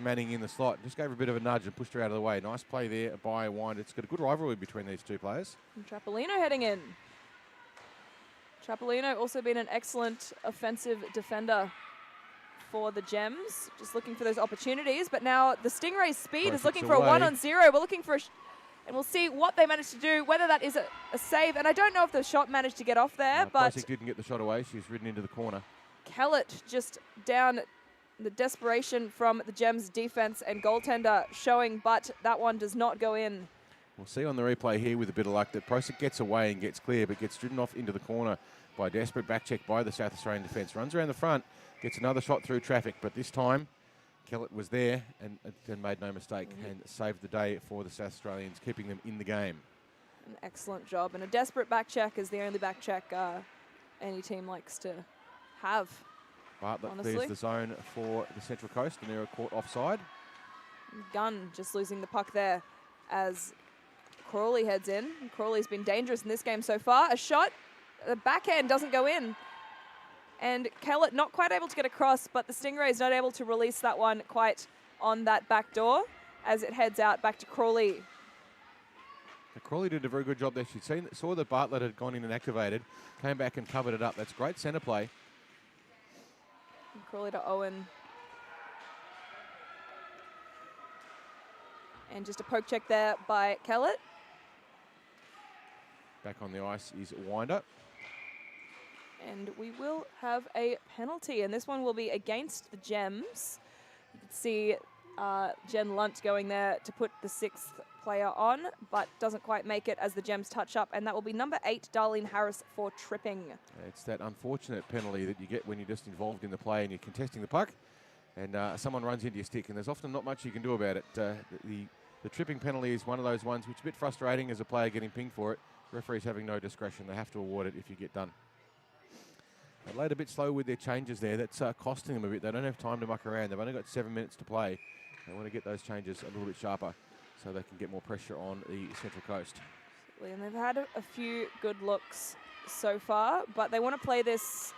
Manning in the slot. Just gave her a bit of a nudge and pushed her out of the way. Nice play there by Wine. It's got a good rivalry between these two players. And Trapolino heading in. Trapolino also been an excellent offensive defender for the Gems. Just looking for those opportunities. But now the Stingrays' speed is looking for a 1-on-0. We're looking for and we'll see what they managed to do, whether that is a save. And I don't know if the shot managed to get off there, but Prosic didn't get the shot away. She's ridden into the corner. Kellett just down the desperation from the Gems defense and goaltender showing, but that one does not go in. We'll see on the replay here with a bit of luck that Prosic gets away and gets clear, but gets driven off into the corner by a desperate back check by the South Australian defence. Runs around the front, gets another shot through traffic, but this time Kellett was there and made no mistake and saved the day for the South Australians, keeping them in the game. An excellent job, and a desperate back check is the only back check any team likes to have. Bartlett honestly. clears the zone for the Central Coast, and they're caught offside. Gunn just losing the puck there as Crawley heads in. Crawley's been dangerous in this game so far. A shot, the backhand doesn't go in. And Kellett not quite able to get across, but the Stingrays not able to release that one quite on that back door as it heads out back to Crawley. Crawley did a very good job there. She saw that Bartlett had gone in and activated, came back and covered it up. That's great centre play. And Crawley to Owen. And just a poke check there by Kellett. Back on the ice is Winder. And we will have a penalty, and this one will be against the Gems. You can see Jen Lunt going there to put the 6th player on, but doesn't quite make it as the Gems touch up, and that will be number 8, Darlene Harris, for tripping. It's that unfortunate penalty that you get when you're just involved in the play and you're contesting the puck, and someone runs into your stick, and there's often not much you can do about it. The tripping penalty is one of those ones which is a bit frustrating as a player getting pinged for it. Referees having no discretion. They have to award it if you get done. Adelaide a bit slow with their changes there. That's costing them a bit. They don't have time to muck around. They've only got 7 minutes to play. They want to get those changes a little bit sharper so they can get more pressure on the Central Coast. And they've had a few good looks so far, but they want to play this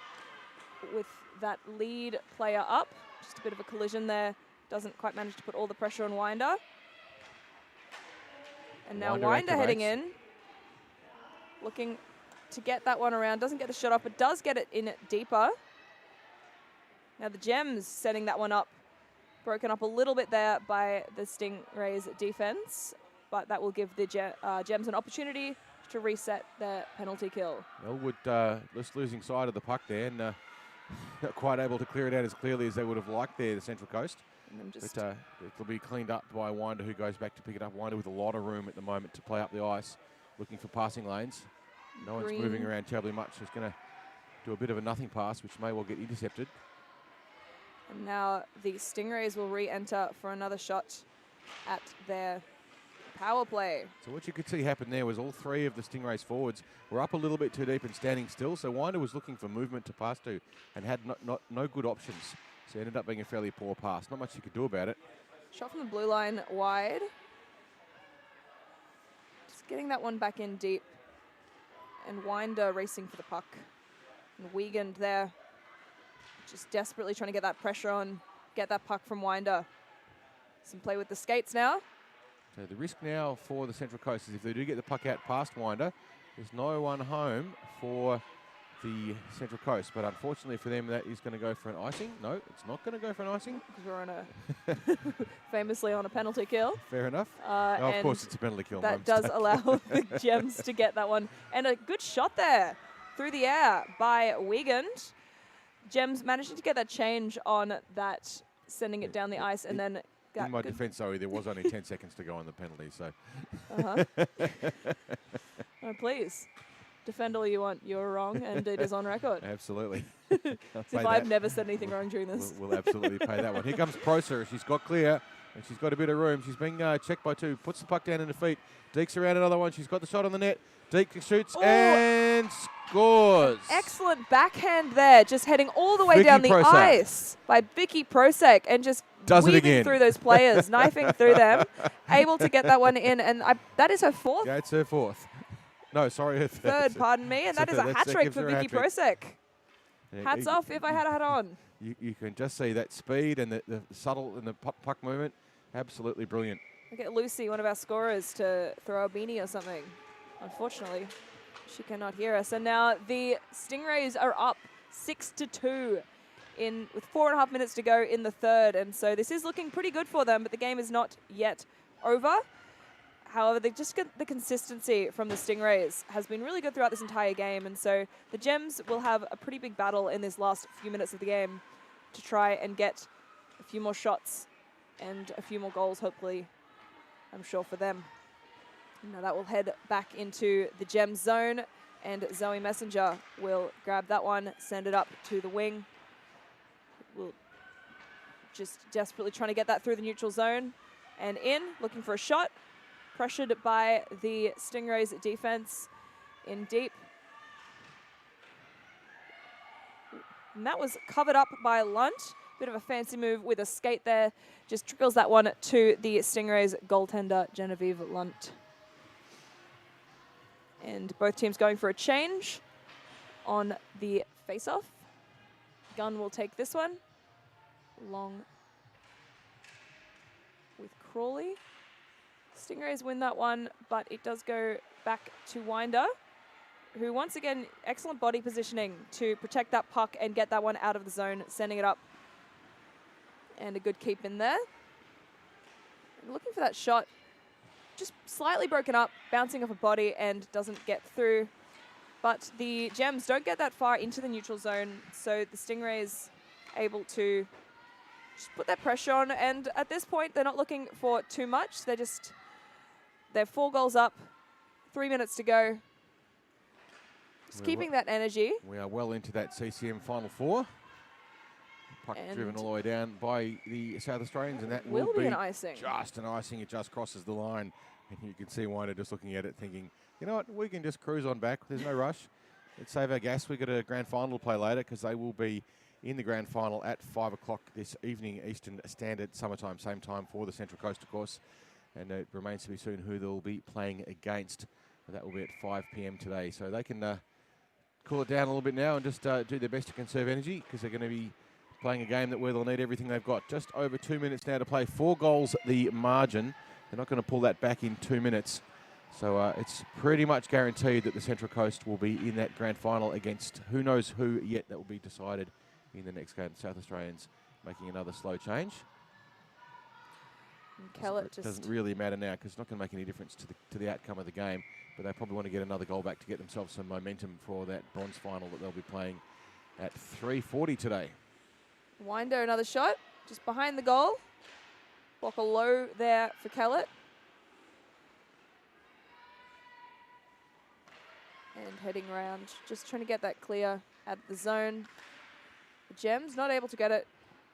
with that lead player up. Just a bit of a collision there. Doesn't quite manage to put all the pressure on Winder. And now Winder heading in. Looking to get that one around. Doesn't get the shot off, but does get it in deeper. Now the Gems setting that one up. Broken up a little bit there by the Stingrays defense, but that will give the Gems an opportunity to reset their penalty kill. Elwood just losing sight of the puck there and not quite able to clear it out as clearly as they would have liked there, the Central Coast. But it'll be cleaned up by Winder, who goes back to pick it up. Winder with a lot of room at the moment to play up the ice, looking for passing lanes. No one's moving around terribly much. He's going to do a bit of a nothing pass, which may well get intercepted. And now the Stingrays will re-enter for another shot at their power play. So what you could see happen there was all 3 of the Stingrays forwards were up a little bit too deep and standing still. So Winder was looking for movement to pass to and had no good options. So it ended up being a fairly poor pass. Not much you could do about it. Shot from the blue line wide. getting that one back in deep. And Winder racing for the puck. And Wiegand there, just desperately trying to get that pressure on, get that puck from Winder. Some play with the skates now. So the risk now for the Central Coast is if they do get the puck out past Winder, there's no one home for the Central Coast. But unfortunately for them, that is going to go for an icing. No, it's not going to go for an icing. Because we're on a famously on a penalty kill. Fair enough. And of course, it's a penalty kill. that does allow the Gems to get that one. And a good shot there through the air by Wiegand. Gems managing to get that change on that, sending it down the ice, and then... In my defence, though, there was only 10 seconds to go on the penalty, so... Oh, please. Defend all you want. You're wrong, and it is on record. Absolutely. As if I've never said anything wrong during this. We'll absolutely pay that one. Here comes Proser. She's got clear, and she's got a bit of room. She's being checked by two. Puts the puck down in the feet. Deeks around another one. She's got the shot on the net. Deeks shoots and scores. Excellent backhand there, just heading all the way down the ice by Vicky Prosek, and just weaving through those players, knifing through them, able to get that one in, and that is her fourth. Yeah, it's her fourth. No, sorry, her third. Pardon me, and that is a hat trick for Vicky Prosek. Hats off if I had a hat on. You can just see that speed and the subtle and the puck movement, absolutely brilliant. We'll get Lucy, one of our scorers, to throw a beanie or something. Unfortunately, she cannot hear us. And now the Stingrays are up 6-2 with 4.5 minutes to go in the third. And so this is looking pretty good for them, but the game is not yet over. However, they just get the consistency from the Stingrays has been really good throughout this entire game. And so the Gems will have a pretty big battle in this last few minutes of the game to try and get a few more shots and a few more goals, hopefully, I'm sure, for them. Now that will head back into the Gem zone, and Zoe Messenger will grab that one, send it up to the wing. We'll just desperately trying to get that through the neutral zone and in, looking for a shot. Pressured by the Stingrays defense in deep. And that was covered up by Lunt. Bit of a fancy move with a skate there. Just trickles that one to the Stingrays goaltender, Genevieve Lunt. And both teams going for a change on the face-off. Gunn will take this one. Long with Crawley. Stingrays win that one, but it does go back to Winder, who once again, excellent body positioning to protect that puck and get that one out of the zone, sending it up. And a good keep in there. And looking for that shot. Just slightly broken up, bouncing off a body and doesn't get through. But the Gems don't get that far into the neutral zone, so the Stingrays able to just put that pressure on. And at this point, they're not looking for too much. They're 4 goals up, 3 minutes to go. Just keeping that energy. We are well into that CCM Final Four. Puck driven all the way down by the South Australians, and that will be an icing. Just an icing. It just crosses the line, and you can see Winder just looking at it, thinking, you know what, we can just cruise on back. There's no rush. Let's save our gas. We've got a grand final to play later because they will be in the grand final at 5 o'clock this evening, Eastern Standard Summertime, same time for the Central Coast, of course. And it remains to be seen who they'll be playing against. That will be at 5 p.m. today. So they can cool it down a little bit now and just do their best to conserve energy because they're going to be playing a game where they'll need everything they've got. Just over 2 minutes now to play. 4 goals the margin. They're not going to pull that back in 2 minutes. So it's pretty much guaranteed that the Central Coast will be in that grand final against who knows who yet. That will be decided in the next game. South Australians making another slow change. Doesn't really matter now because it's not going to make any difference to the outcome of the game. But they probably want to get another goal back to get themselves some momentum for that bronze final that they'll be playing at 3:40 today. Winder, another shot, just behind the goal. Block a low there for Kellett. And heading around, just trying to get that clear out of the zone. The Gems not able to get it,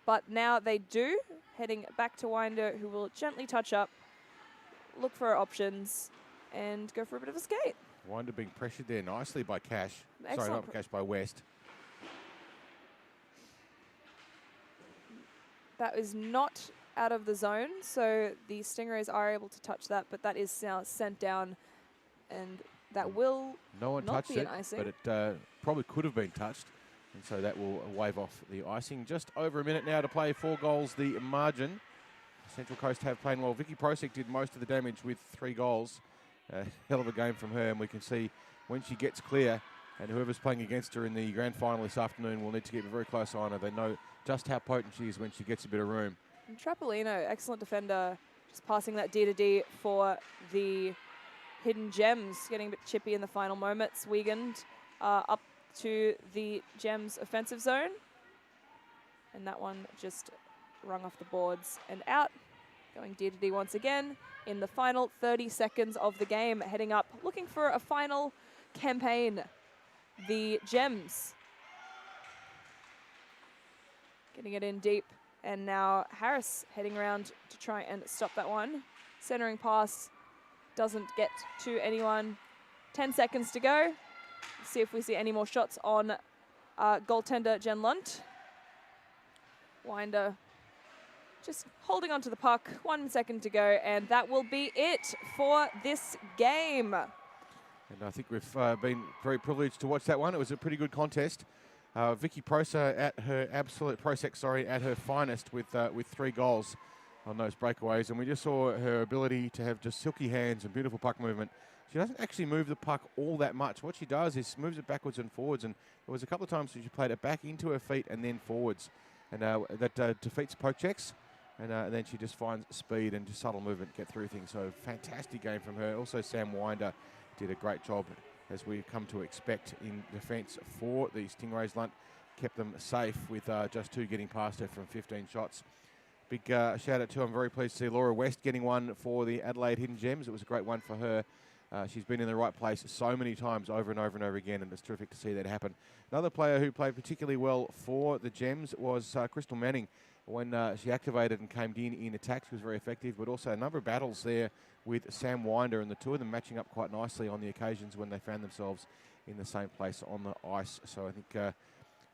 but now they do. Heading back to Winder, who will gently touch up, look for options, and go for a bit of a skate. Winder being pressured there nicely by Cash. Excellent. Sorry, not Cash, by West. That is not out of the zone, so the Stingrays are able to touch that, but that is now sent down And that will No one not touched be an it, icing. but it probably could have been touched. And so that will wave off the icing. Just over a minute now to play. 4 goals the margin. Central Coast have played well. Vicky Prosek did most of the damage with 3 goals. Hell of a game from her, and we can see when she gets clear, and whoever's playing against her in the grand final this afternoon will need to keep a very close eye on her. They know just how potent she is when she gets a bit of room. And Trapolino, excellent defender, just passing that D to D for the Hidden Gems, getting a bit chippy in the final moments. Wiegand up to the Gems offensive zone. And that one just rung off the boards and out. Going D to D once again in the final 30 seconds of the game, heading up, looking for a final campaign. The Gems getting it in deep, and now Harris heading around to try and stop that one. Centering pass doesn't get to anyone. 10 seconds to go. Let's see if we see any more shots on goaltender Jen Lunt. Winder just holding on to the puck. 1 second to go, and that will be it for this game. And I think we've been very privileged to watch that one. It was a pretty good contest. Vicky Prosek at her finest with 3 goals on those breakaways, and we just saw her ability to have just silky hands and beautiful puck movement. She doesn't actually move the puck all that much. What she does is moves it backwards and forwards, and there was a couple of times that she played it back into her feet and then forwards, and that defeats poke checks. And then she just finds speed and just subtle movement, get through things. So fantastic game from her. Also, Sam Winder did a great job, as we've come to expect, in defence for the Stingrays. Lunt kept them safe with just 2 getting past her from 15 shots. Big shout out to, I'm very pleased to see Laura West getting one for the Adelaide Hidden Gems. It was a great one for her. She's been in the right place so many times over and over and over again, and it's terrific to see that happen. Another player who played particularly well for the Gems was Crystal Manning. When she activated and came in attack, she was very effective, but also a number of battles there with Sam Winder, and the two of them matching up quite nicely on the occasions when they found themselves in the same place on the ice. So I think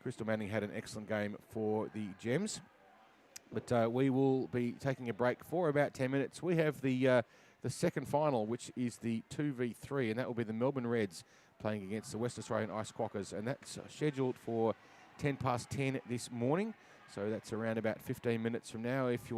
Crystal Manning had an excellent game for the Gems. But we will be taking a break for about 10 minutes. We have the second final, which is the 2v3, and that will be the Melbourne Reds playing against the West Australian Ice Quackers, and that's scheduled for 10 past 10 this morning. So that's around about 15 minutes from now. If you're